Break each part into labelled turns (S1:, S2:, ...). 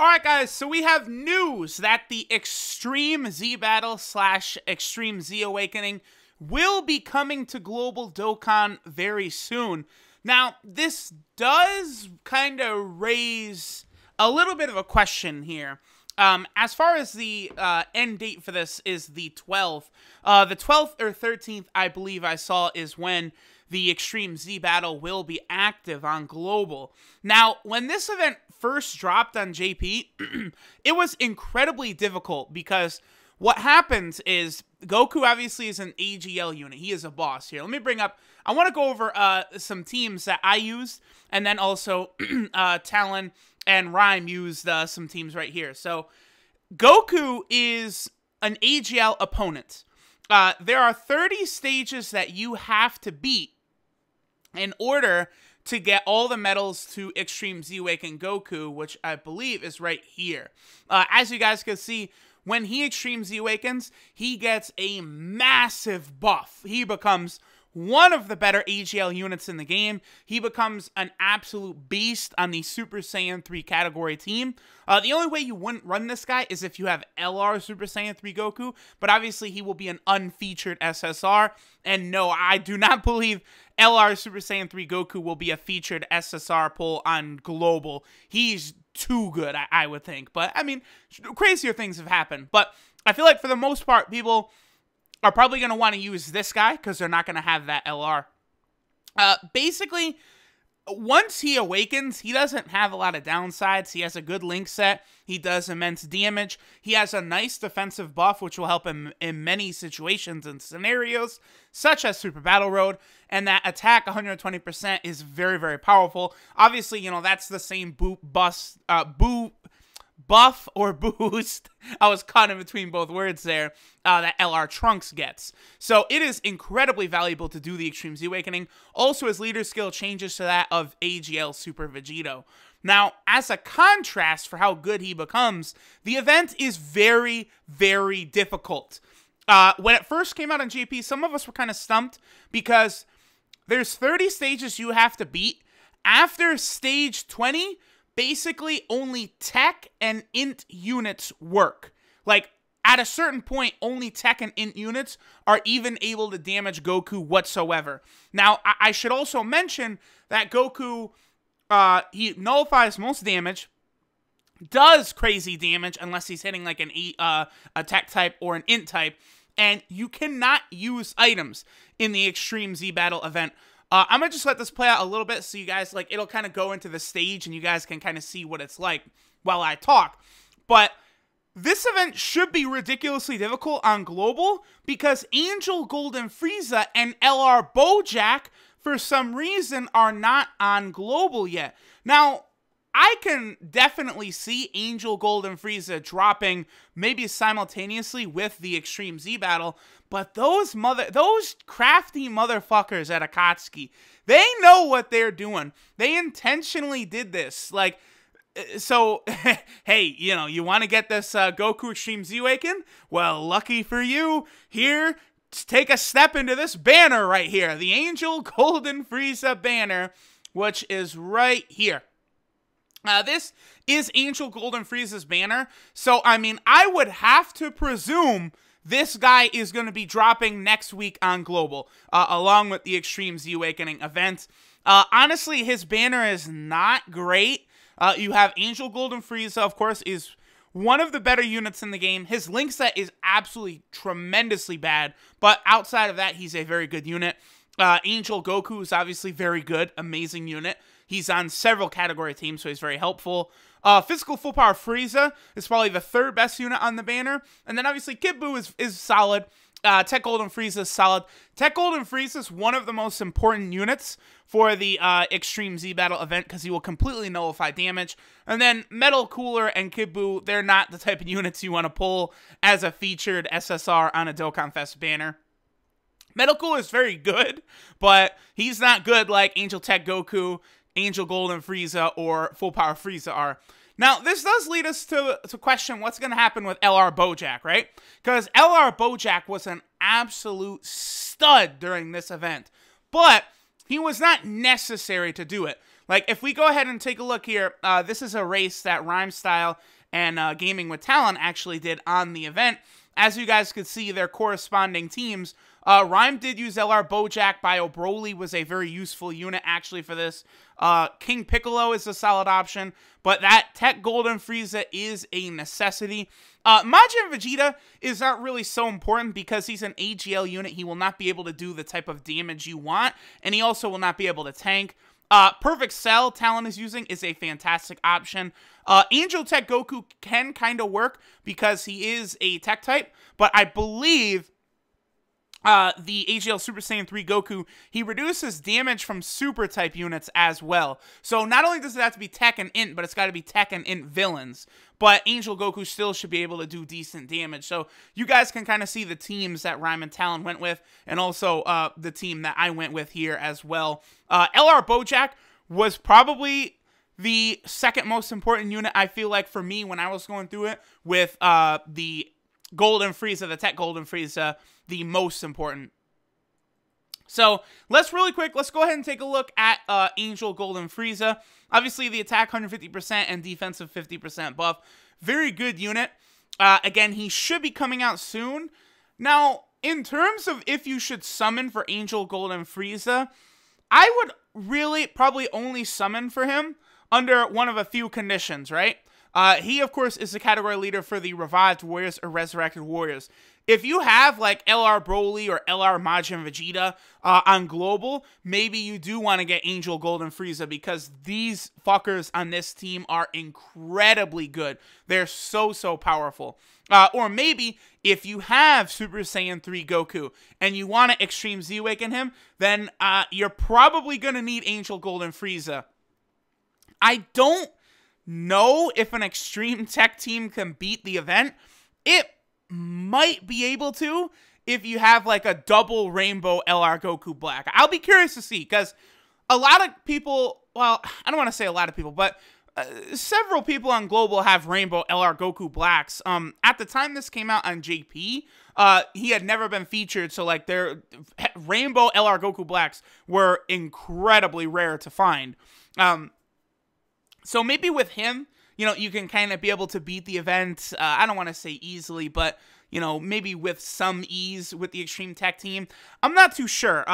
S1: Alright guys, so we have news that the Extreme Z Battle / Extreme Z Awakening will be coming to Global Dokkan very soon. Now, this does kind of raise a little bit of a question here. As far as the end date for this is the 12th. The 12th or 13th, I believe I saw, is when the Extreme Z Battle will be active on Global. Now, when this event first dropped on JP, it was incredibly difficult because what happens is Goku obviously is an AGL unit. He is a boss here. Let me bring up, I want to go over some teams that I used, and then also Talon and Rhyme used some teams right here. So Goku is an AGL opponent. There are 30 stages that you have to beat in order to get all the medals to Extreme Z Awaken Goku, which I believe is right here. As you guys can see, when he Extreme Z Awakens, he gets a massive buff. He becomes one of the better AGL units in the game. He becomes an absolute beast on the Super Saiyan 3 category team. The only way you wouldn't run this guy is if you have LR Super Saiyan 3 Goku, but obviously he will be an unfeatured SSR. And no, I do not believe LR Super Saiyan 3 Goku will be a featured SSR pull on Global. He's too good, I would think. But, I mean, crazier things have happened. But I feel like for the most part, people are probably going to want to use this guy because they're not going to have that LR. Basically, once he awakens, he doesn't have a lot of downsides. He has a good link set. He does immense damage. He has a nice defensive buff, which will help him in many situations and scenarios, such as Super Battle Road. And that attack 120% is very, very powerful. Obviously, you know, that's the same buff or boost, I was caught in between both words there, that LR Trunks gets. So it is incredibly valuable to do the Extreme Z Awakening. Also, his leader skill changes to that of AGL Super Vegito. Now, as a contrast for how good he becomes, the event is very, very difficult. When it first came out on JP, some of us were kind of stumped because there's 30 stages you have to beat. After stage 20, basically only tech and int units work. Like, at a certain point, only tech and int units are even able to damage Goku whatsoever. Now, I should also mention that Goku, he nullifies most damage, does crazy damage unless he's hitting like a tech type or an int type, and you cannot use items in the Extreme Z Battle event. I'm going to just let this play out a little bit so you guys, like, it'll kind of go into the stage and you guys can kind of see what it's like while I talk. But this event should be ridiculously difficult on Global because Angel, Golden Frieza, and LR Bojack, for some reason, are not on Global yet. Now, I can definitely see Angel, Golden Frieza dropping maybe simultaneously with the Extreme Z Battle, but those crafty motherfuckers at Akatsuki, they know what they're doing. They intentionally did this. Like, so, hey, you know, you want to get this Goku Extreme Z Awaken? Well, lucky for you, here, take a step into this banner right here. The Angel, Golden Frieza banner, which is right here. This is Angel Golden Frieza's banner, so, I mean, I would have to presume this guy is going to be dropping next week on Global, along with the Extreme Z Awakening event. Honestly, his banner is not great. You have Angel Golden Frieza, of course, is one of the better units in the game. His link set is absolutely tremendously bad, but outside of that, he's a very good unit. Angel Goku is obviously very good, amazing unit. He's on several category teams, so he's very helpful. Physical Full Power Frieza is probably the third best unit on the banner. And then obviously Kid Buu is solid. Tech Golden Frieza is solid. Tech Golden Frieza is one of the most important units for the Extreme Z Battle event because he will completely nullify damage. And then Metal Cooler and Kid Buu, they're not the type of units you want to pull as a featured SSR on a Dokkan Fest banner. Metal Cooler is very good, but he's not good like Angel Tech Goku, Angel Golden Frieza, or Full Power Frieza are. Now, this does lead us to question what's going to happen with LR Bojack, right? Because LR Bojack was an absolute stud during this event, but he was not necessary to do it. Like, if we go ahead and take a look here, this is a race that Rhyme Style and Gaming with Talent actually did on the event. As you guys could see, their corresponding teams. Rhyme did use LR Bojack. Bio Broly was a very useful unit, actually, for this. King Piccolo is a solid option, but that Tech Golden Frieza is a necessity. Majin Vegeta is not really so important because he's an AGL unit. He will not be able to do the type of damage you want, and he also will not be able to tank. Perfect Cell, Talon is using, is a fantastic option. Angel Tech Goku can kind of work because he is a Tech type, but I believe the AGL Super Saiyan 3 Goku, he reduces damage from Super type units as well. So not only does it have to be Tech and Int, but it's got to be Tech and Int villains. But Angel Goku still should be able to do decent damage. So you guys can kind of see the teams that Rhyme and Talon went with, and also the team that I went with here as well. LR Bojack was probably the second most important unit, I feel like, for me when I was going through it, with the Golden Frieza, the Tech Golden Frieza, the most important. So let's go ahead and take a look at Angel Golden Frieza. Obviously, the attack 150% and defensive 50% buff. Very good unit. Again, he should be coming out soon. Now, in terms of if you should summon for Angel Golden Frieza, I would really probably only summon for him under one of a few conditions, right? He, of course, is the category leader for the Revived Warriors or Resurrected Warriors. If you have, like, LR Broly or LR Majin Vegeta on Global, maybe you do want to get Angel Golden Frieza because these fuckers on this team are incredibly good. They're so powerful. Or maybe if you have Super Saiyan 3 Goku and you want to Extreme Z-Awaken him, then you're probably going to need Angel Golden Frieza. I don't know if an Extreme Tech team can beat the event. It might be able to if you have like a double Rainbow LR Goku Black. I'll be curious to see because a lot of people, well, I don't want to say a lot of people, but several people on Global have Rainbow LR Goku Blacks. At the time this came out on JP, he had never been featured, so like their Rainbow LR Goku Blacks were incredibly rare to find. So maybe with him, you know, you can kind of be able to beat the event. I don't want to say easily, but, you know, maybe with some ease with the Extreme Tech team. I'm not too sure.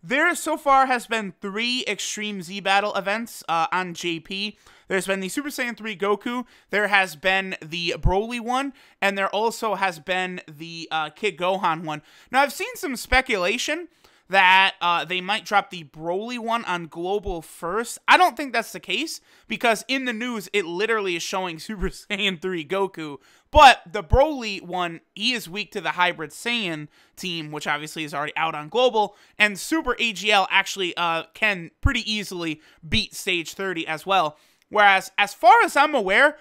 S1: There so far has been 3 Extreme Z Battle events on JP. There's been the Super Saiyan 3 Goku, there has been the Broly one, and there also has been the Kid Gohan one. Now, I've seen some speculation that they might drop the Broly one on Global first. I don't think that's the case, because in the news, it literally is showing Super Saiyan 3 Goku. But the Broly one, he is weak to the Hybrid Saiyan team, which obviously is already out on Global, and Super AGL actually can pretty easily beat Stage 30 as well. Whereas, as far as I'm aware,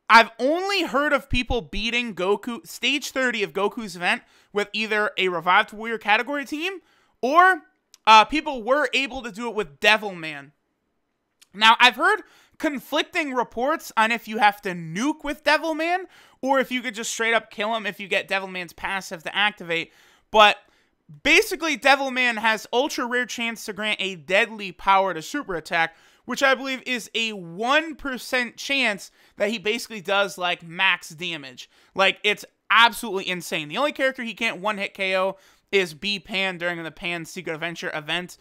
S1: I've only heard of people beating Goku, Stage 30 of Goku's event, with either a Revived Warrior category team, or people were able to do it with Devilman. Now, I've heard conflicting reports on if you have to nuke with Devilman, or if you could just straight up kill him if you get Devilman's passive to activate. But basically, Devilman has ultra rare chance to grant a deadly power to super attack, which I believe is a 1% chance that he basically does, like, max damage. Like, it's absolutely insane. The only character he can't one-hit KO is B-Pan during the Pan Secret Adventure event.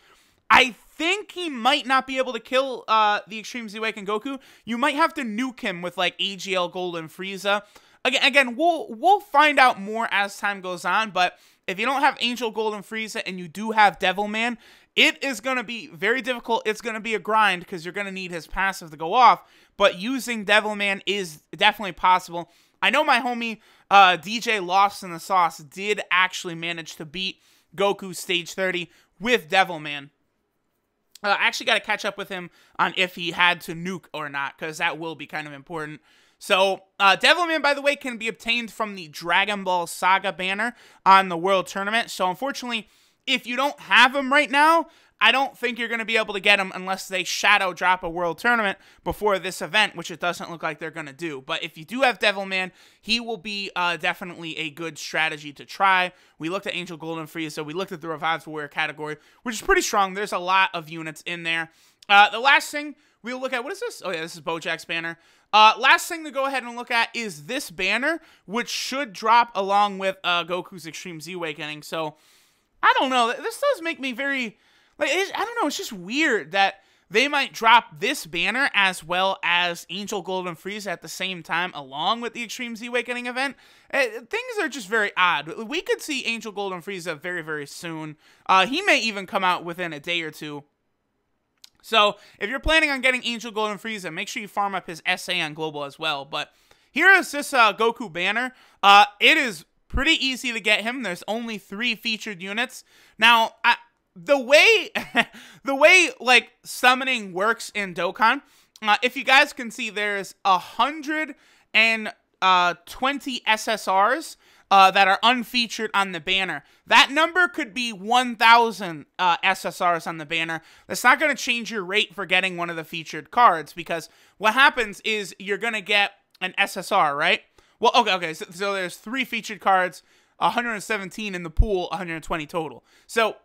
S1: I think he might not be able to kill the Extreme Z-Awaken Goku. You might have to nuke him with, like, AGL Golden Frieza. Again, we'll find out more as time goes on, but if you don't have Angel Golden Frieza and you do have Devilman, it is going to be very difficult. It's going to be a grind because you're going to need his passive to go off, but using Devilman is definitely possible. I know my homie DJ Lost in the Sauce did actually manage to beat Goku Stage 30 with Devilman. I actually got to catch up with him on if he had to nuke or not, because that will be kind of important. So, Devilman, by the way, can be obtained from the Dragon Ball Saga banner on the World Tournament. So, unfortunately, if you don't have him right now, I don't think you're going to be able to get him unless they shadow drop a World Tournament before this event, which it doesn't look like they're going to do. But if you do have Devilman, he will be definitely a good strategy to try. We looked at Angel Golden Frieza, we looked at the Revived Warrior category, which is pretty strong. There's a lot of units in there. The last thing we'll look at, what is this? Oh yeah, this is Bojack's banner. Last thing to go ahead and look at is this banner, which should drop along with Goku's Extreme Z Awakening. So, I don't know. This does make me very, like, I don't know. It's just weird that they might drop this banner as well as Angel Golden Frieza at the same time along with the Extreme Z Awakening event. Things are just very odd. We could see Angel Golden Frieza very, very soon. He may even come out within a day or two. So, if you're planning on getting Angel Golden Frieza, make sure you farm up his SA on Global as well. But here is this Goku banner. It is pretty easy to get him. There's only 3 featured units. Now, the way like summoning works in Dokkan, if you guys can see, there's 120 SSRs that are unfeatured on the banner. That number could be 1,000 SSRs on the banner. That's not going to change your rate for getting one of the featured cards, because what happens is you're going to get an SSR, right? Well, okay, so there's 3 featured cards, 117 in the pool, 120 total. So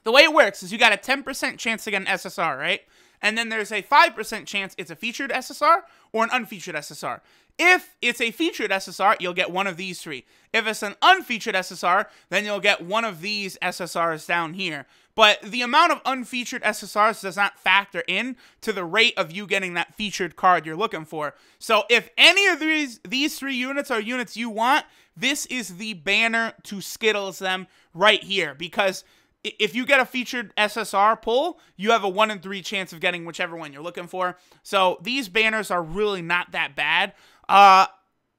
S1: the way it works is you got a 10% chance to get an SSR, right? And then there's a 5% chance it's a featured SSR or an unfeatured SSR. If it's a featured SSR, you'll get one of these 3. If it's an unfeatured SSR, then you'll get one of these SSRs down here. But the amount of unfeatured SSRs does not factor in to the rate of you getting that featured card you're looking for. So if any of these 3 units are units you want, this is the banner to Skittles them right here. Because if you get a featured SSR pull, you have a 1 in 3 chance of getting whichever one you're looking for. So these banners are really not that bad.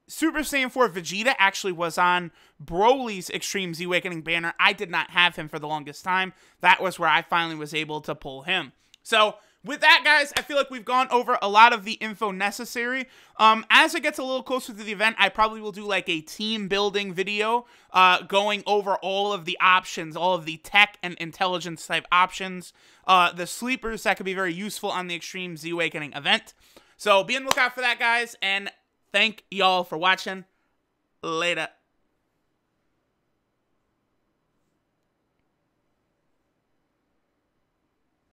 S1: Super Saiyan 4 Vegeta actually was on Broly's Extreme Z Awakening banner. I did not have him for the longest time. That was where I finally was able to pull him. So with that, guys, I feel like we've gone over a lot of the info necessary. As it gets a little closer to the event, I probably will do like a team building video going over all of the options, all of the tech and intelligence type options, the sleepers that could be very useful on the Extreme Z Awakening event. So be on the lookout for that, guys, and thank y'all for watching. Later.